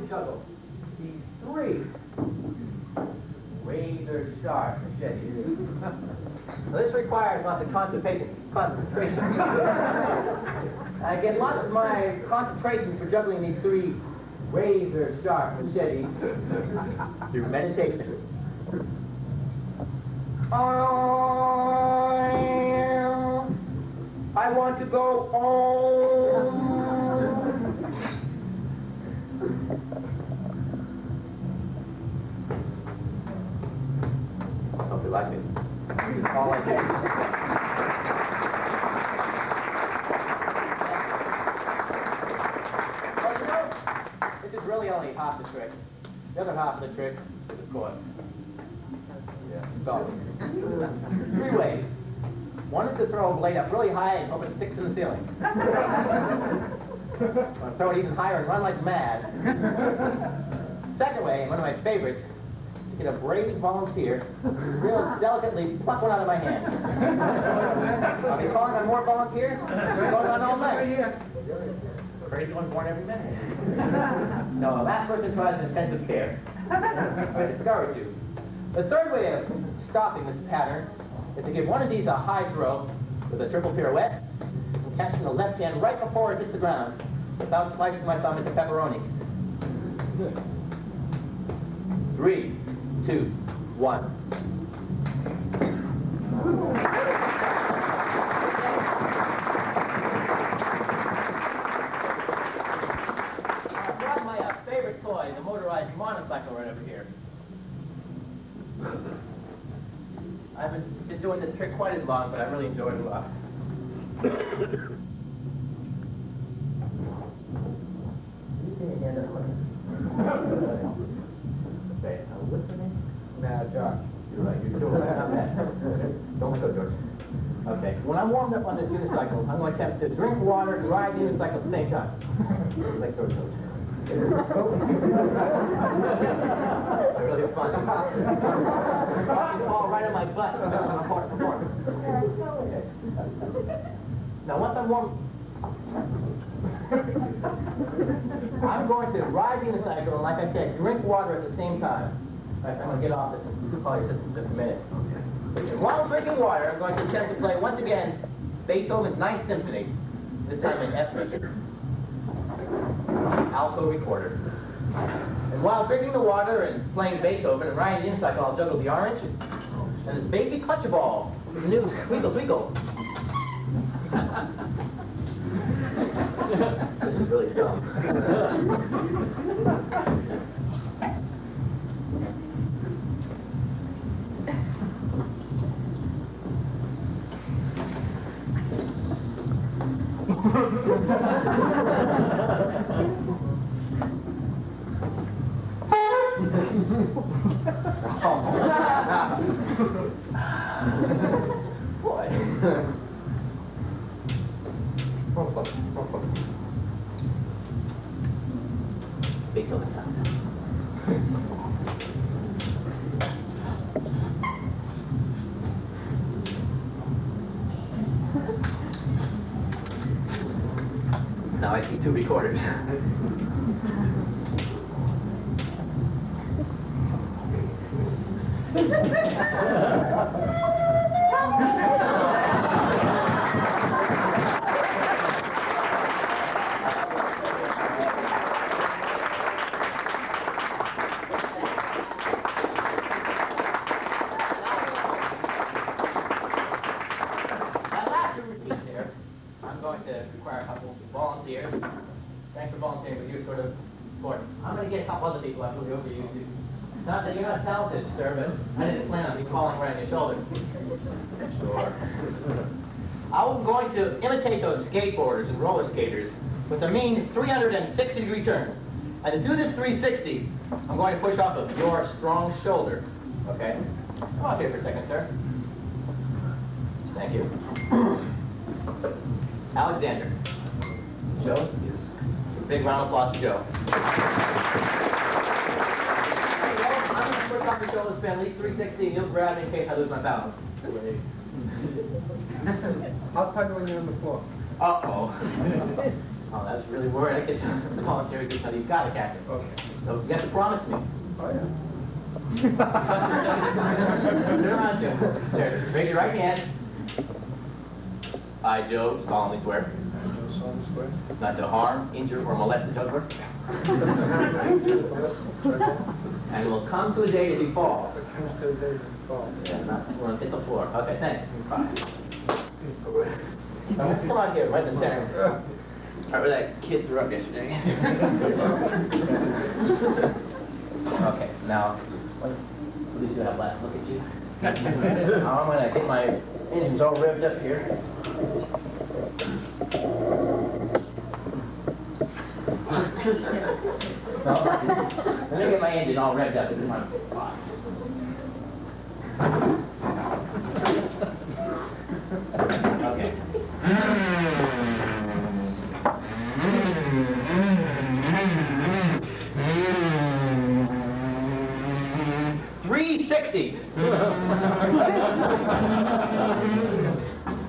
to juggle these 3 razor-sharp machetes. Now, this requires lots of concentration. I get lots of my concentration for juggling these 3 razor-sharp machetes through meditation. I want to go home. Hope you like it. That's all I did. Well, you know, this is really only half the trick. The other half of the trick is, of course, stalling. 3 ways. One is to throw a blade up really high and hope it sticks to the ceiling. Or throw it even higher and run like mad. Second way, and one of my favorites, is to get a brave volunteer, real delicately pluck one out of my hand. I'll be calling on more volunteers. We're going on all night. Crazy one born every minute. No, the last person tries intensive care. I discourage you. The third way of stopping this pattern is to give one of these a high throw with a triple pirouette and catching the left hand right before it hits the ground without slicing my thumb into pepperoni. 3, 2, 1. I brought my favorite toy, the motorized motorcycle, right over here. I haven't been doing this trick quite as long, but I really enjoyed it a lot. Now, Josh, you're right. You're doing that. Don't go, George. Okay. When I'm warmed up on this unicycle, I'm going to attempt to drink water and ride the unicycle at the same time. Like George. They're really fun. You fall right on my butt. Okay. Now, once I'm warm, I'm going to ride the unicycle and, like I said, drink water at the same time. Right, I'm going to get off this and call your system in a minute. And while I'm drinking water, I'm going to attempt to play once again Beethoven's 9th Symphony, this time in F major. Alto recorder. And while drinking the water and playing Beethoven and riding the unicycle, I'll juggle the orange and this baby clutch ball with the new Twinkle Twinkle. This is really dumb. Boy. Beethoven sound. Now I see 2 recorders. Thanks for volunteering, but you're sort of important. I'm going to get a couple other people after we overuse you. Not that you're not talented, sir, but I didn't plan on you falling right on your shoulder. Sure. I'm going to imitate those skateboarders and roller skaters with a mean 360-degree turn. And to do this 360, I'm going to push off of your strong shoulder. Okay? Come on here for a second, sir. Thank you. Alexander. Joe? Yes. Big round of applause to Joe. I'm going to push off your shoulder, spin at least 360, and you'll grab me in case I lose my balance. I'll tell you when you're on the floor. Uh-oh. Oh, that's really worried. I get the voluntary gift now. You've got to catch it. Okay. So you have to promise me. Oh, yeah. Turn around, Joe. There, raise your right hand. I, Joe, solemnly swear not to harm, injure, or molest the juggler. And will come to a day that he falls. Yeah, not when hit the floor. Okay, thanks. Fine. Now, let's come out here, right in the center. Right where that kid threw up yesterday. Okay, now, what do you have last? Look at you. Now I'm going to get my engines all revved up here. Well, let me get my engine all revved up. This is my box. Okay. 360.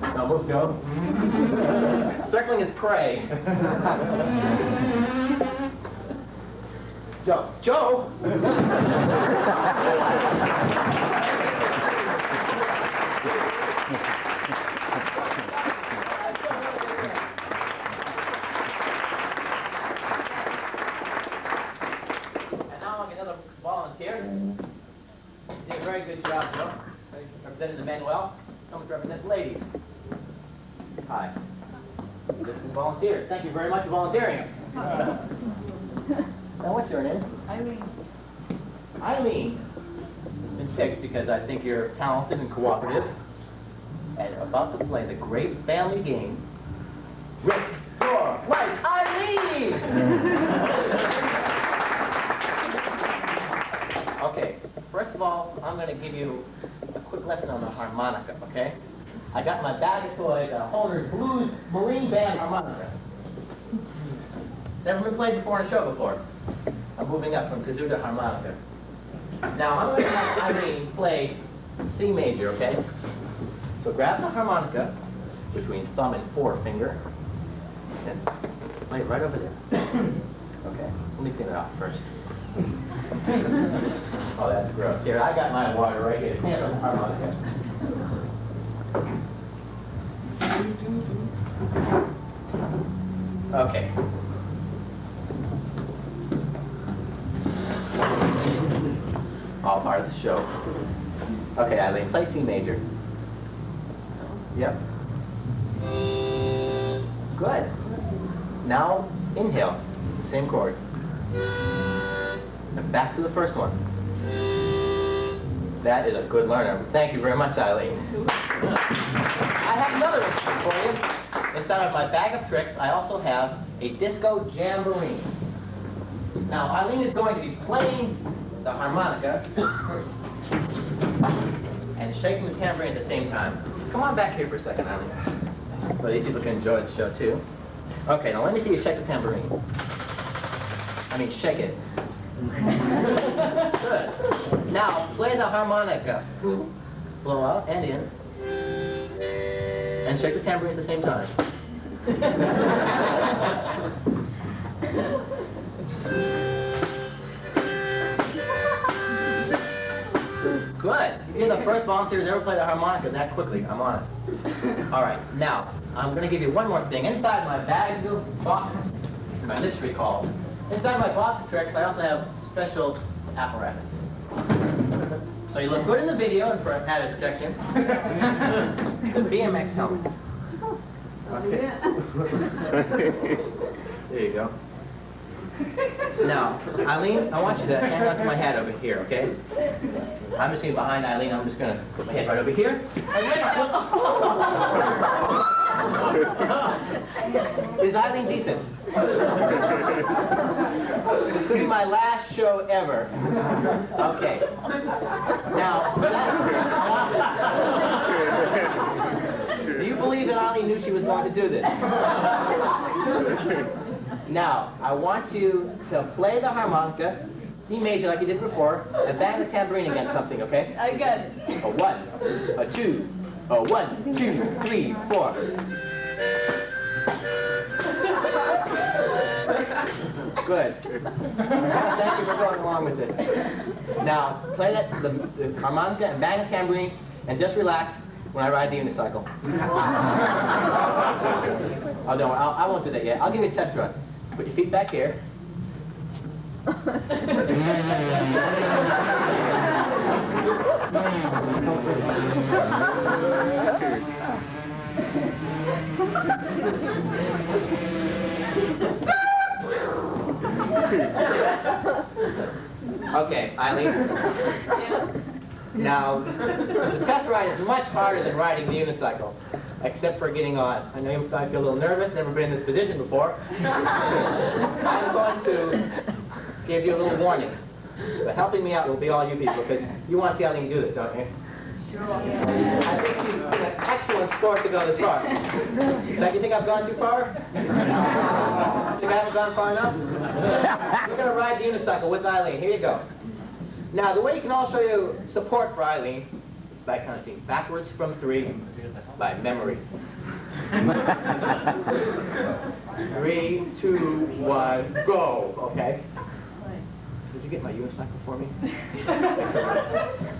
Now move, Joe. Circling is prey. Joe. Joe! Volunteer. You did a very good job, Joe. Representing the men well. Someone represents ladies. Hi. This is volunteers. Thank you very much for volunteering. Now, what's your name? Eileen. Eileen. It's been picked because I think you're talented and cooperative and about to play the great family game. Risk your life, Eileen! Okay, first of all, I'm going to give you a quick lesson on the harmonica, okay? I got in my bag of toys a Holder's Blues Marine Band harmonica. Never been played before in a show before. I'm moving up from kazoo to harmonica. Now, I'm going to have Eileen play C major, okay? So grab the harmonica between thumb and forefinger and play it right over there. Okay, let me clean it off first. Oh, that's gross. Here, I got my water right here. Hand on the harmonica. Okay. All part of the show. Okay, Eileen, play C major. Yep. Good. Now, inhale. Same chord. And back to the first one. That is a good learner. Thank you very much, Eileen. I have another instrument for you. Inside of my bag of tricks, I also have a disco jamboree. Now, Eileen is going to be playing the harmonica and shaking the tambourine at the same time. Come on back here for a second, Eileen. So these people can enjoy the show, too. Okay, now let me see you shake the tambourine. I mean, shake it. Good. Now, play the harmonica. Blow out and in. And shake the tambourine at the same time. Good. You're the first volunteer to ever play the harmonica that quickly, I'm honest. All right, now, I'm going to give you one more thing. Inside my bag of box, my mystery calls. Inside my box of tricks, I also have special apparatus. So you look good in the video, and for added protection, the BMX helmet. Okay. There you go. Now, Eileen, I want you to hang on to my head over here, okay? I'm just going to be behind Eileen. I'm just going to put my head right over here. Is Eileen decent? It's going to be my last show ever. Okay. Now, do you believe that Eileen knew she was going to do this? Now, I want you to play the harmonica, C major like you did before, and bang the tambourine against something, okay? I got it. A 1, a 2, a 1, 2, 3, 4. Good. Thank you for going along with it. Now, play that, the harmonica and bang the tambourine, and just relax when I ride the unicycle. Oh, no, I won't do that yet. I'll give you a test run. Put your feet back here. Okay, Eileen. Now, the test ride is much harder than riding the unicycle, except for getting on. I know you might feel a little nervous, never been in this position before. I'm going to give you a little warning. But helping me out will be all you people, because you want to see Eileen do this, don't you? Sure. I think she's in an excellent sport to go this far. Now, you think I've gone too far? Think I haven't gone far enough? We're going to ride the unicycle with Eileen. Here you go. Now, the way you can also show you support for Eileen is by counting backwards from 3 by memory. 3, 2, 1, go. Okay? Did you get my unicycle for me?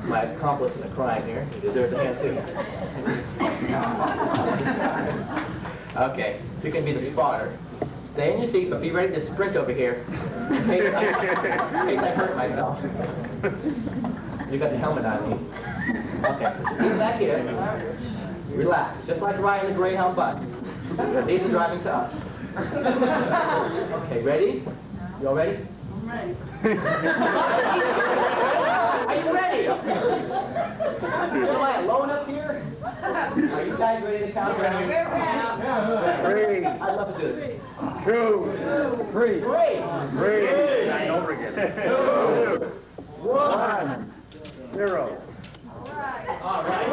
My accomplice in the crime here. He deserves a hand too. Okay, you can be the spotter. Stay in your seat, but be ready to sprint over here in case I hurt myself. You got the helmet on me. Okay, leave back here. Relax, just like riding the Greyhound bus. Leave the driving to us. Okay, ready? You all ready? I'm ready. Are you ready? Am I alone up here? Are you guys ready to count down? Yeah. 3. I'd love to do this. 2. 3. 3. 3. Over again. 2. 1. 0. All right.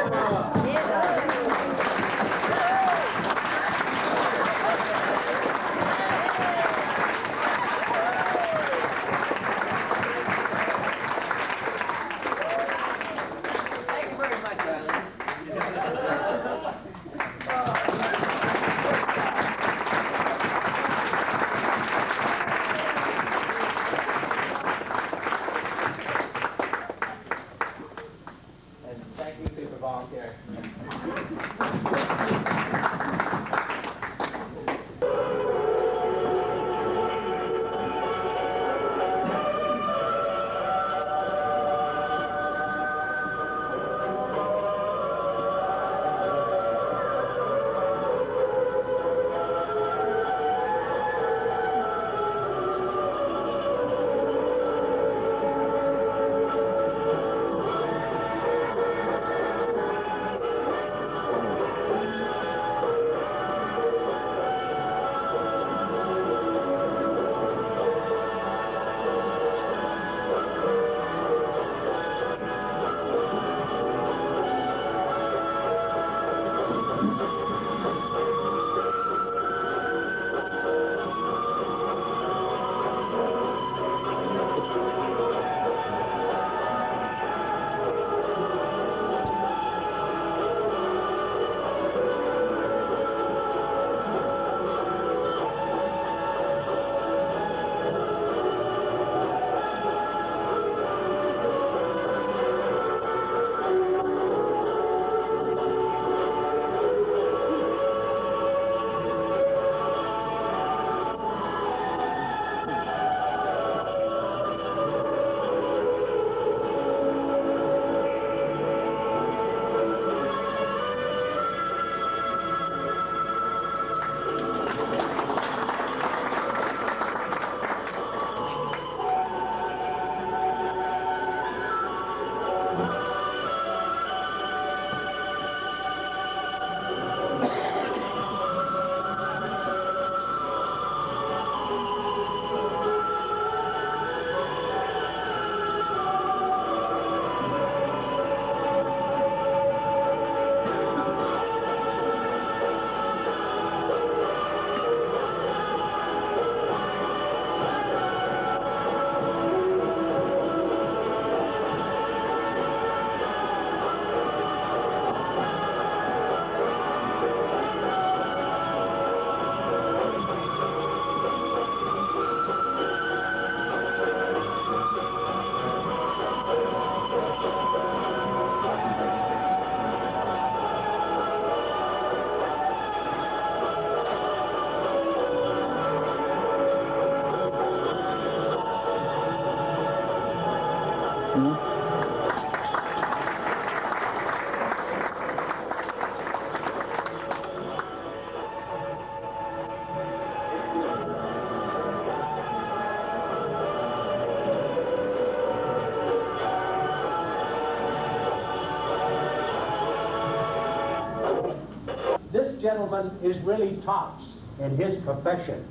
gentleman is really tops in his profession.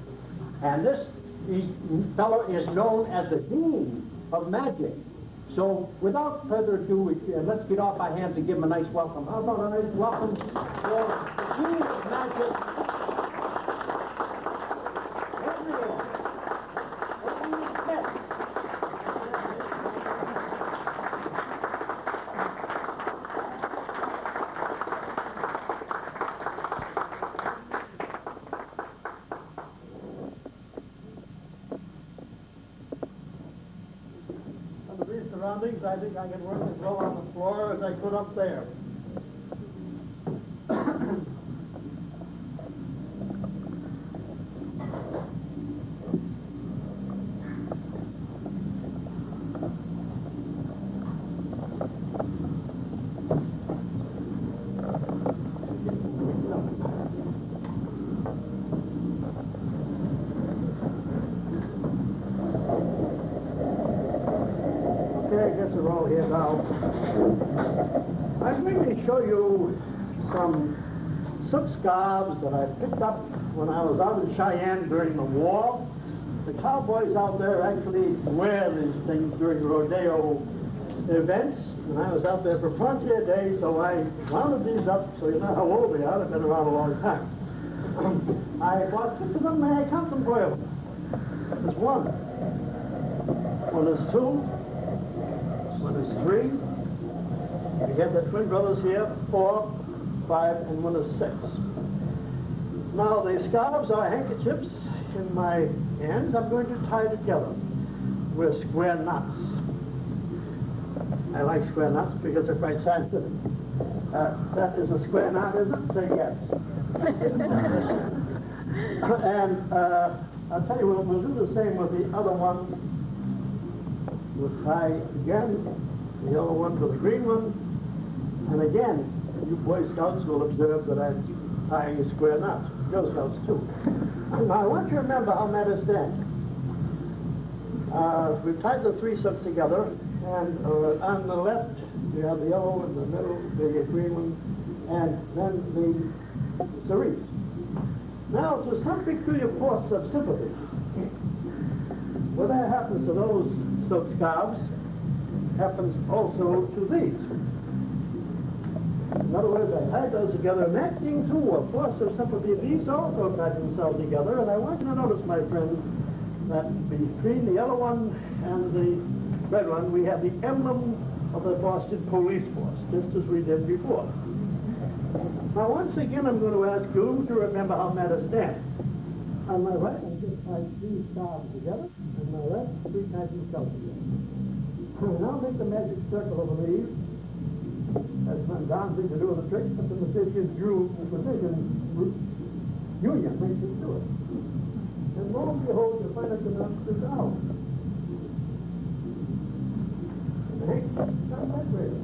And this fellow is known as the Dean of Magic. So, without further ado, let's get off our hands and give him a nice welcome. How about a nice welcome for the Dean of Magic? I think I can work as well on the floor as I could up there. I guess we're all here now. I'm going to show you some silk scarves that I picked up when I was out in Cheyenne during the war. The cowboys out there actually wear these things during rodeo events. And I was out there for Frontier Day, so I rounded these up so you know how old they are. They've been around a long time. I bought 6 of them. May I count them for you? There's 1. One is 2. One is 3. We have the twin brothers here, 4, 5, and 1 is 6. Now the scarves are handkerchiefs in my hands. I'm going to tie together with square knots. I like square knots because they're quite scientific. That is a square knot, is it? Say yes. And I'll tell you, we'll do the same with the other one. We'll tie again the yellow one to the green one, and again, you Boy Scouts will observe that I'm tying square knots. Girl Scouts too. Now I want you to remember how matters stand. We've tied the 3 silks together, and on the left you have the yellow, in the middle the green one, and then the cerise. Now, to some peculiar force of sympathy, what happens to those silk scarves happens also to these. In other words, I tied those together, and acting through a force of sympathy, these also tied themselves together. And I want you to notice, my friends, that between the yellow one and the red one, we have the emblem of the Boston Police Force, just as we did before. Now, once again, I'm going to ask you to remember how matters stand. On my right, I just tied 3 scarves together, and my left, 3 tied themselves together. Now make the magic circle over these. That's not Don's thing to do with the trick, but the magician's union makes it do it. And lo and behold, you find that the knot is out. And the hank got separated.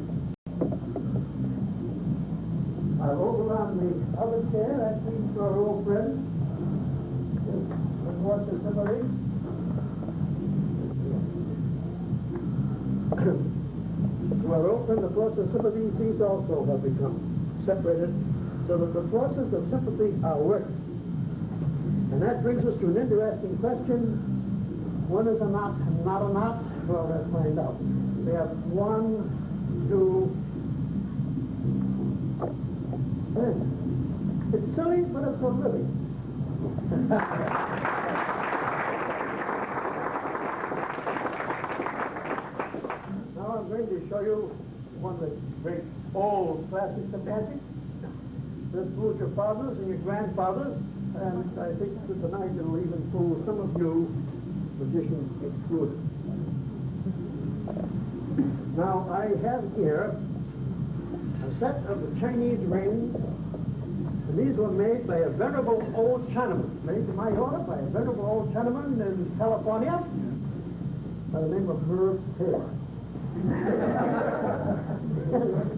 I'll over on the other chair, that means to our old friend. Let's watch this, everybody. Where open, the force of sympathy, these also have become separated, so that the forces of sympathy are working. And that brings us to an interesting question. When is a knot and not a knot? Well, let's find out. We have 1, 2, 3. It's silly, but it's for living. I'm going to show you one of the great old classics of magic. This fools your fathers and your grandfathers, and I think that tonight it'll even fool some of you, magicians excluded. Now, I have here a set of the Chinese rings, and these were made by a venerable old Chinaman, made to my order by a venerable old Chinaman in California by the name of Herb Taylor.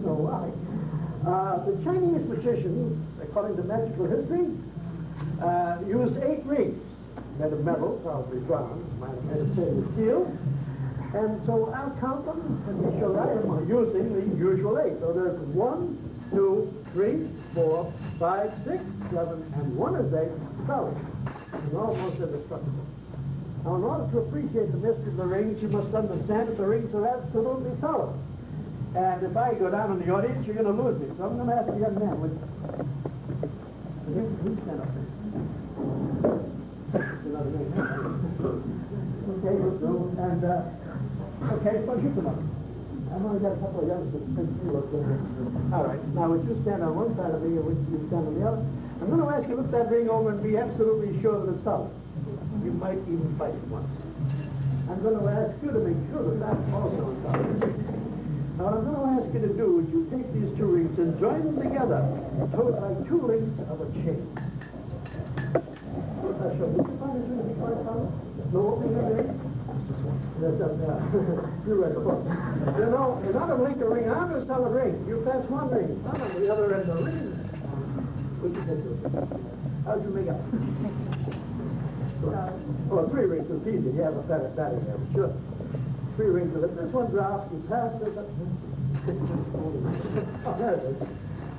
So why? The Chinese magicians, according to magical history, used 8 rings, made of metal, probably bronze, might have been steel. And so I'll count them and be sure I am using the usual 8. So there's 1, 2, 3, 4, 5, 6, 7, and 1 is 8, solid, and almost indestructible. Now, in order to appreciate the mystery of the rings, you must understand that the rings are absolutely solid. And if I go down in the audience, you're going to lose me. So I'm going to ask the young man, who's stand up there? Okay, we'll do. And, okay, so you come up. I've only got a couple of youngsters to think through what's going on. All right, now would you stand on one side of me and would you stand on the other? I'm going to ask you to look that ring over and be absolutely sure that it's solid. You might even fight it once. I'm going to ask you to make sure that that's also solid. Now what I'm going to ask you to do is you take these two rings and join them together, like 2 links of a chain. Did you find this ring quite solid? No opening of the ring? That's up there. You read the book. You know, another link a ring on a solid ring. You pass one ring, not on the other end of the ring. What'd you think of it? How'd you make out? Oh, 3 rings is easy. You have a better batting there, sure. 3 rings of it. This one drops, you pass it. Oh, there it is.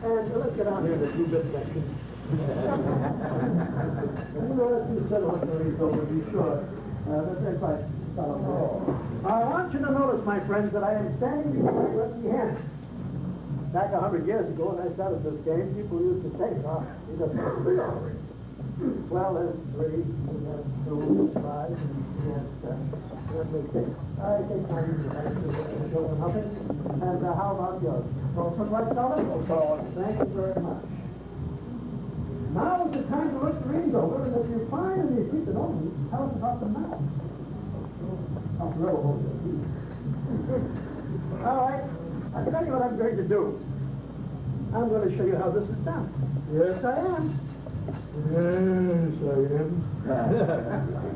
And let's get on here in the 2-bit section. You know, let's just settle up the rings over, be sure. That's right. I want you to notice, my friends, that I am standing before you empty-handed. Back 100 years ago, when I started this game, people used to say, oh, he doesn't have 3 already. Well, there's 3, and there's 2, 5, and there's 6. I think I'm going helping. And how about yours? Also quite solid? Solid. Thank you very much. Now is the time to look the rings over, and if you find any secret openings, tell us about them now. All right, I'll tell you what I'm going to do. I'm going to show you how this is done. Yes, I am. Yes, I am.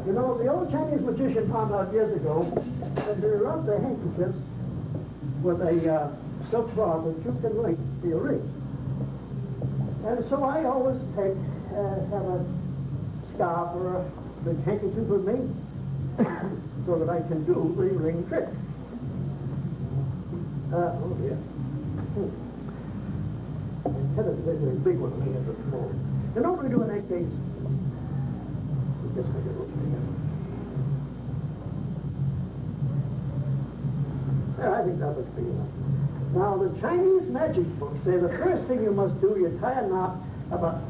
You know, the old Chinese magician found out years ago that they rub their handkerchiefs with a silk cloth that you can link to your ring. And so I always have a scarf or a big handkerchief with me, so that I can do the ring trick. Oh dear. Instead of a very big one, I have a small one. In order to do an 8 case, we just make it look together. Yeah, I think that looks big enough. Now, the Chinese magic books say the first thing you must do, you tie a knot about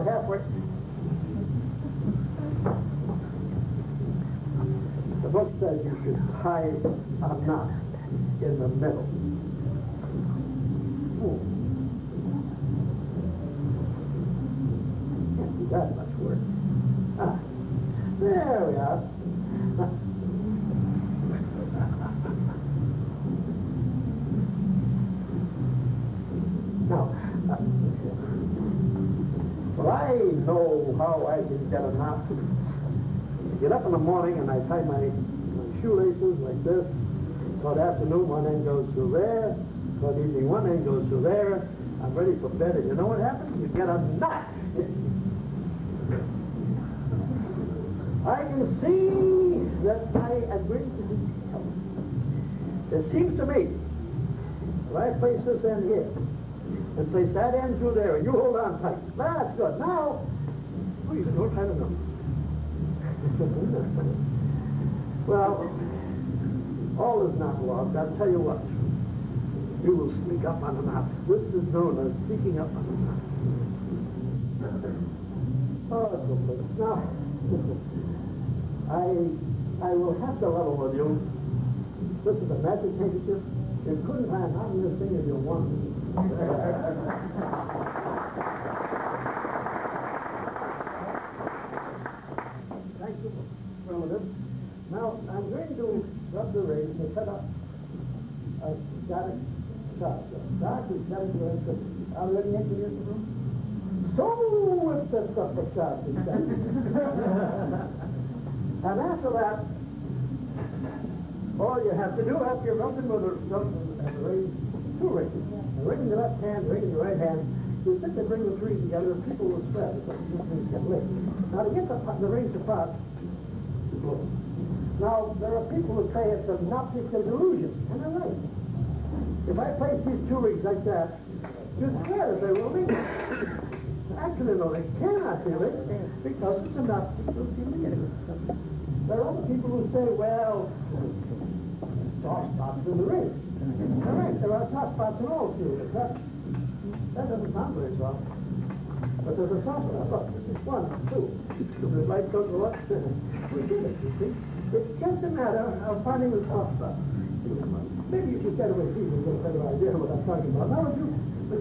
halfway. The book says you should tie a knot in the middle. Can't do that much work. There we are. Now, well, I know how I can get a knot. I get up in the morning and I tie my shoelaces like this. Toward afternoon, one end goes through there. Toward evening, one end goes through there. I'm ready for bed, and you know what happens? You get a knot. I can see that I am going to be helped. It seems to me, if I place this end here, and place that end through there, and you hold on tight. That's good. Now, please, I don't know. Well, all is not lost. I'll tell you what. You will sneak up on a knot. This is known as sneaking up on a knot. Oh, that's okay. Now, I will have to level with you. This is a magic handkerchief. You couldn't tie a knot in this thing if you wanted. Thank you, relative. Now, I'm going to rub the ring to set up a static shot. That is set to electricity. Are there any engineers in the room? So it sets up the shot. And after that, all you have to do after you're rubbing with the ring, 2 rings. A ring in the left hand, a ring in the right hand. You stick the ring with 3 together, and people will spread it so these rings get lit. Now, to get the rings apart, you blow. Now, there are people who say it's an optical delusion, and they're right. If I place these two rings like that, you're scared that they will leave. Actually, no, they cannot be licked because it's enough to humiliate it. There are other people who say, well, soft spots in the ring. All right, there are soft spots in all fields. That doesn't sound very soft. But there's a soft spot. Look, this is 1, 2. If the light don't go up, we get it, you see. It's just a matter of finding the soft spot. Maybe you should get away from you and get a better idea of what I'm talking about. Now, would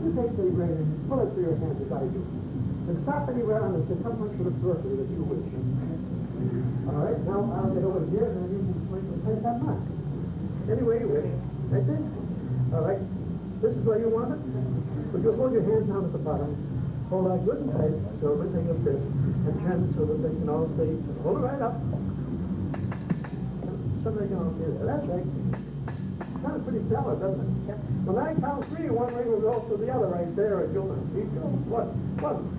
you take the ring and pull it through your hand as I do? And stop anywhere on the circumference of the periphery that you wish. All right, now I'll get over here and then you can place that mark. Anywhere you wish. Like this. All right. This is where you want it. But you'll hold your hands down at the bottom. Hold that good and tight so everything is this. And turn so that they can all see. Hold it right up. So they can all see it. That's right. Sounds pretty stellar, doesn't it? When I count 3, one ring will go to the other right there, and you'll see. 1,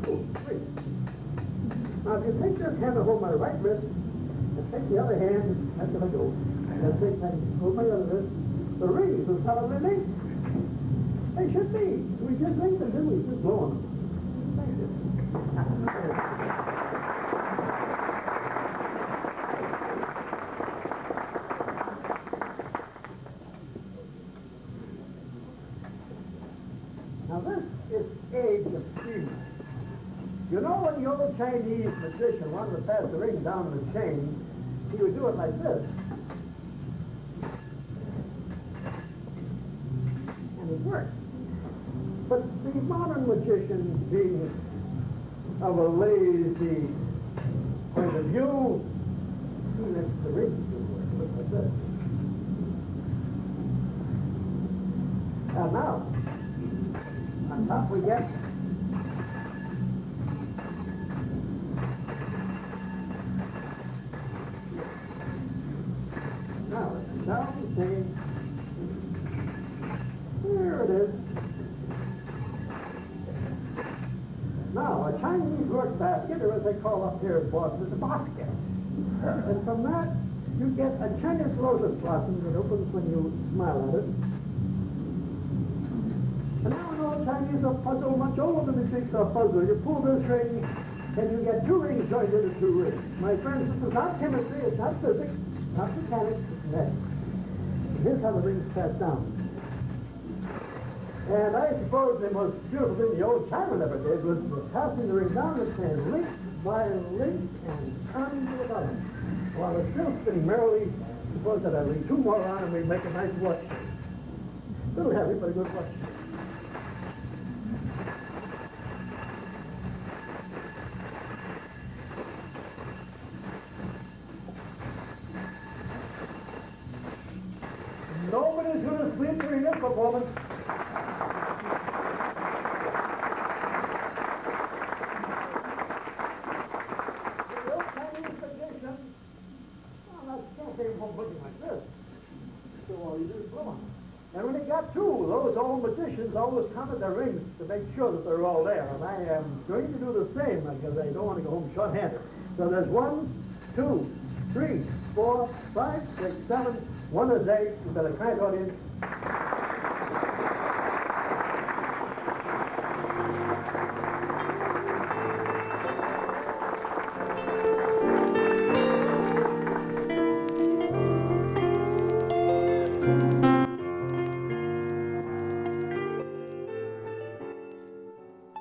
2, 3. Now, if you take this hand to hold my right wrist, and take the other hand after I go, and take my hold my other wrist, the rings will solidly linked. They should be. We just linked them, didn't we? Just blow on them. Now this is age of steam. You know when the old Chinese magician wanted to pass the ring down the chain, he would do it like this. And it worked. But the modern magician, being of a lazy point of view, he lets the ring do work like this. And now, on top we get now it's down the chain. Here it is. Now a Chinese work basket, or as they call up here in Boston, is a basket. And from that you get a Chinese lotus blossom that opens when you smile at it. And now an old Chinese are puzzle much older than the jigsaw puzzle. You pull this ring, and you get 2 rings joined into 2 rings. My friends, this is not chemistry, it's not physics, not mechanics, it's math. And here's how the rings pass down. And I suppose the most beautiful thing the old timer ever did was passing the ring down and saying link by link and turn to the bottom. While it's still spinning merrily, suppose that I leave 2 more on and we make a nice watch. Little heavy, but a good watch. Nobody's going to sleep during this performance. The old Chinese magician, well, that's can't be home looking like this. So all you do is blow on them. And when they got 2, those old magicians always counted their rings to make sure that they're all there. And I am going to do the same because I don't want to go home short-handed. So there's 1, 2, 3, 4, 5, 6, 7. 1 is 8. You've got a kind audience.